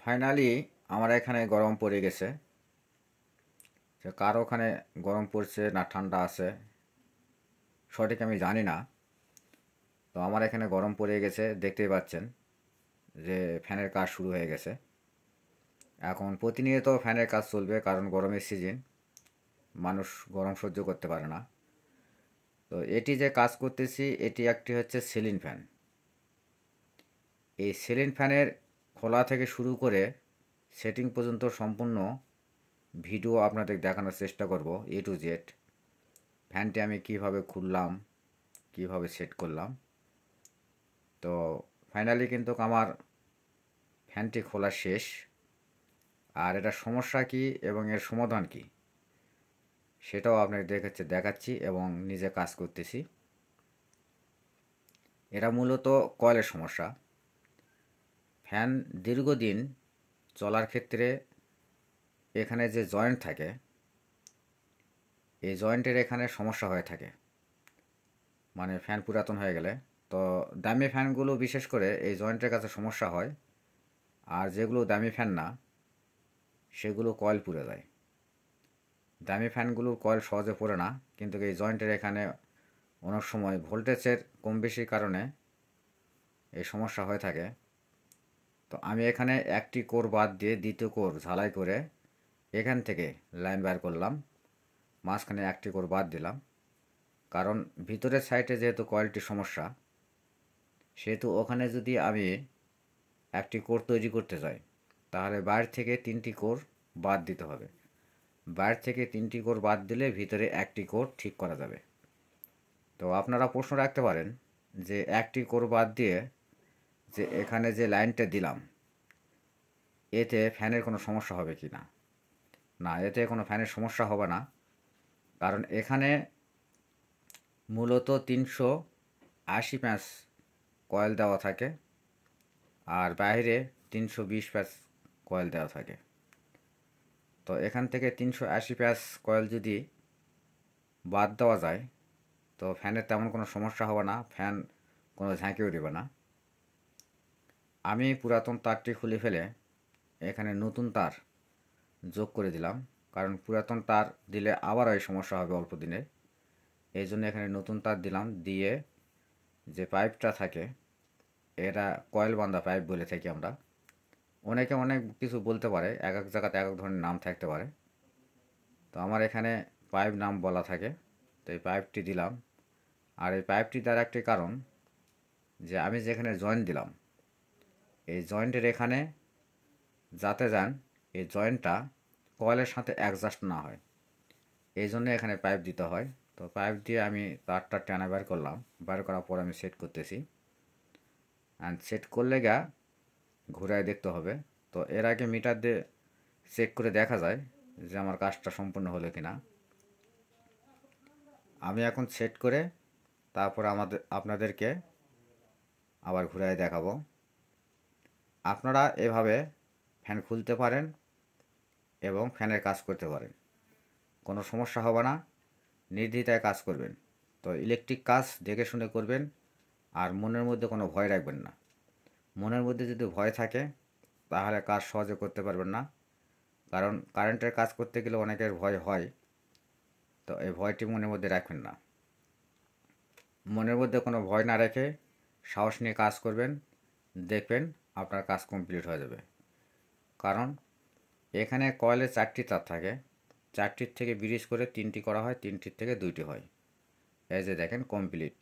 Finally আমার এখানে গরম পড়ে গেছে। কার ওখানে গরম পড়ছে না ঠান্ডা আছে সঠিক আমি জানি না। তো আমার এখানে গরম পড়ে গেছে, দেখতেই পাচ্ছেন যে ফ্যানের কাজ শুরু হয়ে গেছে। এখন প্রতিনিয়ত ফ্যানের কাজ চলবে, কারণ গরমের সিজন, মানুষ গরম সহ্য করতে পারে না। তো এটি যে কাজ করতেছি এটি একটি হচ্ছে সিলিং ফ্যান। এই সিলিং ফ্যানের খোলা থেকে শুরু করে সেটিং পর্যন্ত সম্পূর্ণ ভিডিও আপনাদের দেখানোর চেষ্টা করব, এ টু জেড। ফ্যানটি আমি কিভাবে খুললাম, কিভাবে সেট করলাম। তো ফাইনালি কিন্তু আমার ফ্যানটি খোলা শেষ। আর এটার সমস্যা কি এবং এর সমাধান কি সেটাও আপনাকে দেখাচ্ছি এবং নিজে কাজ করতেছি। এটা মূলত কয়েলের সমস্যা। ফ্যান দীর্ঘদিন চলার ক্ষেত্রে এখানে যে জয়েন্ট থাকে, এই জয়েন্টের এখানে সমস্যা হয়ে থাকে, মানে ফ্যান পুরাতন হয়ে গেলে। তো দামি ফ্যানগুলো বিশেষ করে এই জয়েন্টের কাছে সমস্যা হয়, আর যেগুলো দামি ফ্যান না সেগুলো কয়েল পুড়ে যায়। দামি ফ্যানগুলোর কয়েল সহজে পড়ে না, কিন্তু এই জয়েন্টের এখানে অনেক সময় ভোল্টেজের কম বেশির কারণে এই সমস্যা হয়ে থাকে। তো আমি এখানে একটি কোর বাদ দিয়ে দ্বিতীয় কোর ঝালাই করে এখান থেকে লাইন বের করলাম, মাঝখানে একটি কোর বাদ দিলাম। কারণ ভিতরের সাইডে যেহেতু কয়েলটির সমস্যা, সেহেতু ওখানে যদি আমি একটি কোর তৈরি করতে চাই তাহলে বাইরে থেকে 3টি কোর বাদ দিতে হবে। বাইরে থেকে 3টি কোর বাদ দিলে ভিতরে একটি কোর ঠিক করা যাবে। তো আপনারা প্রশ্ন রাখতে পারেন যে একটি কোর বাদ দিয়ে যে এখানে যে লাইনটা দিলাম এতে ফ্যানের কোনো সমস্যা হবে কি না। না, এতে কোনো ফ্যানের সমস্যা হবে না, কারণ এখানে মূলত 380 প্যাঁচ কয়েল দেওয়া থাকে, আর বাইরে 320 প্যাঁচ কয়েল দেওয়া থাকে। তো এখান থেকে 380 প্যাঁচ কয়েল যদি বাদ দেওয়া যায় তো ফ্যানের তেমন কোনো সমস্যা হবে না, ফ্যান কোনো ঝাঁকিও দেবে না। আমি পুরাতন তারটি খুলে ফেলে এখানে নতুন তার যোগ করে দিলাম, কারণ পুরাতন তার দিলে আবার এই সমস্যা হবে অল্প দিনে। এই জন্য এখানে নতুন তার দিলাম, দিয়ে যে পাইপটা থাকে এটা কয়েল বাঁধা পাইপ বলে থাকি আমরা। অনেকে অনেক কিছু বলতে পারে, এক এক জায়গাতে এক এক ধরনের নাম থাকতে পারে। তো আমার এখানে পাইপ নাম বলা থাকে, তো এই পাইপটি দিলাম। আর এই পাইপটি দেওয়ার একটি কারণ যে আমি যেখানে জয়েন্ট দিলাম এই জয়েন্টের এখানে যাতে যান এই জয়েন্টটা কয়েলের সাথে অ্যাডজাস্ট না হয়, এই জন্য এখানে পাইপ দিতে হয়। তো পাইপ দিয়ে আমি তারটা টানা বের করলাম, বের করার পর আমি সেট করতেছি। অ্যান্ড সেট করলে ঘুরায় দেখতে হবে। তো এর আগে মিটার দিয়ে চেক করে দেখা যায় যে আমার কাজটা সম্পূর্ণ হলো কি না। আমি এখন সেট করে তারপর আপনাদেরকে আবার ঘুরায় দেখাবো। আপনারা এভাবে ফ্যান খুলতে পারেন এবং ফ্যানের কাজ করতে পারেন, কোনো সমস্যা হবে না, নির্দ্বিধায় কাজ করবেন। তো ইলেকট্রিক কাজ দেখে শুনে করবেন, আর মনের মধ্যে কোনো ভয় রাখবেন না। মনের মধ্যে যদি ভয় থাকে তাহলে কাজ সহজে করতে পারবেন না, কারণ কারেন্টের কাজ করতে গেলে অনেকের ভয় হয়। তো এই ভয়টি মনের মধ্যে রাখবেন না। মনের মধ্যে কোনো ভয় না রেখে সাহস নিয়ে কাজ করবেন, দেখবেন আপনার কাজ কমপ্লিট হয়ে যাবে। কারণ এখানে কয়েলে 4টি তার থাকে, 4টির থেকে ব্রিজ করে 3টি করা হয়, 3টির থেকে 2টি হয়। এই যে দেখেন কমপ্লিট।